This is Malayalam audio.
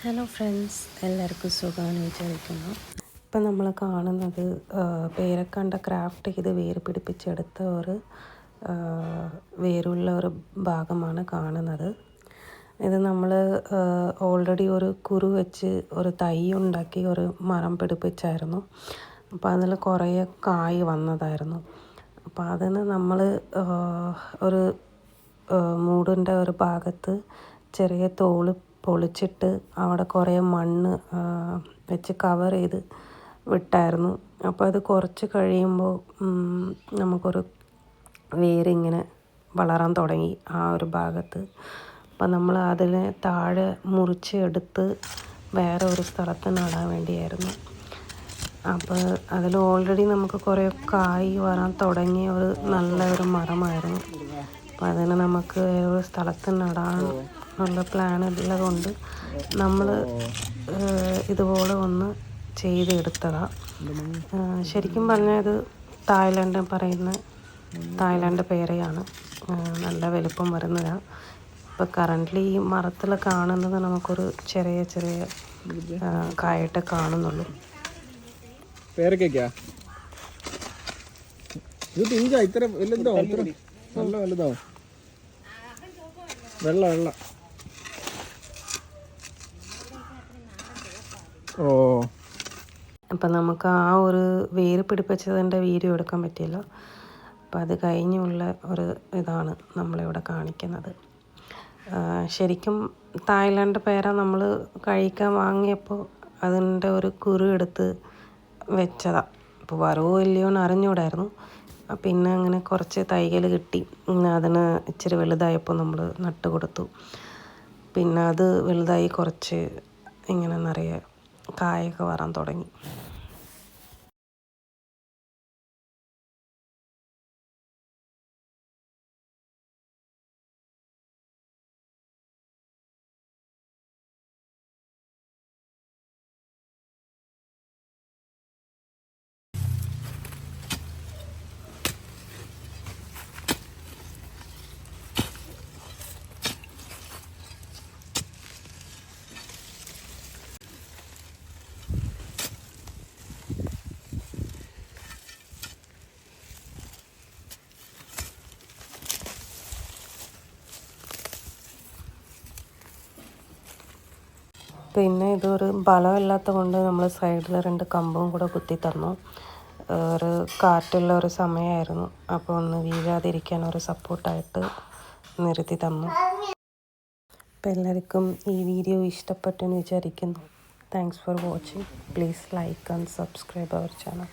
ഹലോ ഫ്രണ്ട്സ്, എല്ലാവർക്കും സുഖമാണ് വിചാരിക്കുന്നു. ഇപ്പം നമ്മൾ കാണുന്നത് പേരക്കണ്ട ക്രാഫ്റ്റ് ചെയ്ത് വേര് പിടിപ്പിച്ചെടുത്ത ഒരു വേരുള്ള ഒരു ഭാഗമാണ് കാണുന്നത്. ഇത് നമ്മൾ ഓൾറെഡി ഒരു കുരു വെച്ച് ഒരു തൈ ഉണ്ടാക്കി ഒരു മരം പിടിപ്പിച്ചായിരുന്നു. അപ്പോൾ അതിൽ കുറേ കായ് വന്നതായിരുന്നു. അപ്പോൾ അതിന് നമ്മൾ ഒരു മൂടിൻ്റെ ഒരു ഭാഗത്ത് ചെറിയ തോല് പൊളിച്ചിട്ട് അവിടെ കുറേ മണ്ണ് വെച്ച് കവർ ചെയ്ത് വിട്ടായിരുന്നു. അപ്പോൾ അത് കുറച്ച് കഴിയുമ്പോൾ നമുക്കൊരു വേരിങ്ങനെ വളരാൻ തുടങ്ങി ആ ഒരു ഭാഗത്ത്. അപ്പോൾ നമ്മൾ അതിനെ താഴെ മുറിച്ച് എടുത്ത് വേറെ ഒരു സ്ഥലത്ത് നടാൻ വേണ്ടിയായിരുന്നു. അപ്പോൾ അതിൽ ഓൾറെഡി നമുക്ക് കുറേ കായ് വരാൻ തുടങ്ങിയ ഒരു നല്ല ഒരു മരമായിരുന്നു. അപ്പോൾ അതിനെ നമുക്ക് ഒരു സ്ഥലത്ത് നടാൻ ഉള്ള പ്ലാൻ ഉള്ളതുകൊണ്ട് നമ്മൾ ഇതുപോലെ ഒന്ന് ചെയ്തെടുത്തതാണ്. ശരിക്കും പറഞ്ഞാൽ ഇത് തായ്ലാൻഡ് പേരയാണ്. നല്ല വലുപ്പം വരുന്നതാണ്. ഇപ്പോൾ കറൻ്റ്ലി ഈ മരത്തിൽ കാണുന്നത് നമുക്കൊരു ചെറിയ ചെറിയ കായിട്ട് കാണുന്നുള്ളൂ. പേരക്കാ ഇത് പിഞ്ചാ ഇത്ര വലുതോ? ഇത്ര നല്ല വലുതോ? വെള്ള ഓ. അപ്പം നമുക്ക് ആ ഒരു വേര് പിടിപ്പിച്ചതിൻ്റെ വീഡിയോ എടുക്കാൻ പറ്റിയില്ല. അപ്പം അത് കഴിഞ്ഞുള്ള ഒരു ഇതാണ് നമ്മളിവിടെ കാണിക്കുന്നത്. ശരിക്കും തായ്ലാൻഡ് പേര നമ്മൾ കഴിക്കാൻ വാങ്ങിയപ്പോൾ അതിൻ്റെ ഒരു കുരു എടുത്ത് വെച്ചതാണ്. അപ്പോൾ വരുമോ ഇല്ലയോ എന്ന് അറിഞ്ഞുകൂടായിരുന്നു. പിന്നെ അങ്ങനെ കുറച്ച് തൈകൾ കിട്ടി. അതിന് ഇച്ചിരി വലുതായപ്പോൾ നമ്മൾ നട്ട് കൊടുത്തു. പിന്നെ അത് വലുതായി കുറച്ച് ഇങ്ങനെ നിറയെ കായൊക്കെ വരാൻ തുടങ്ങി. പിന്നെ ഇതൊരു ബലമില്ലാത്ത കൊണ്ട് നമ്മൾ സൈഡിൽ 2 കമ്പും കൂടെ കുത്തി തന്നു. ഒരു കാറ്റുള്ള ഒരു സമയമായിരുന്നു. അപ്പോൾ ഒന്ന് വീഴാതിരിക്കാൻ ഒരു സപ്പോർട്ടായിട്ട് നിർത്തി തന്നു. അപ്പോൾ എല്ലാവർക്കും ഈ വീഡിയോ ഇഷ്ടപ്പെട്ടെന്ന് വിചാരിക്കുന്നു. Thanks for watching. Please like and subscribe our channel.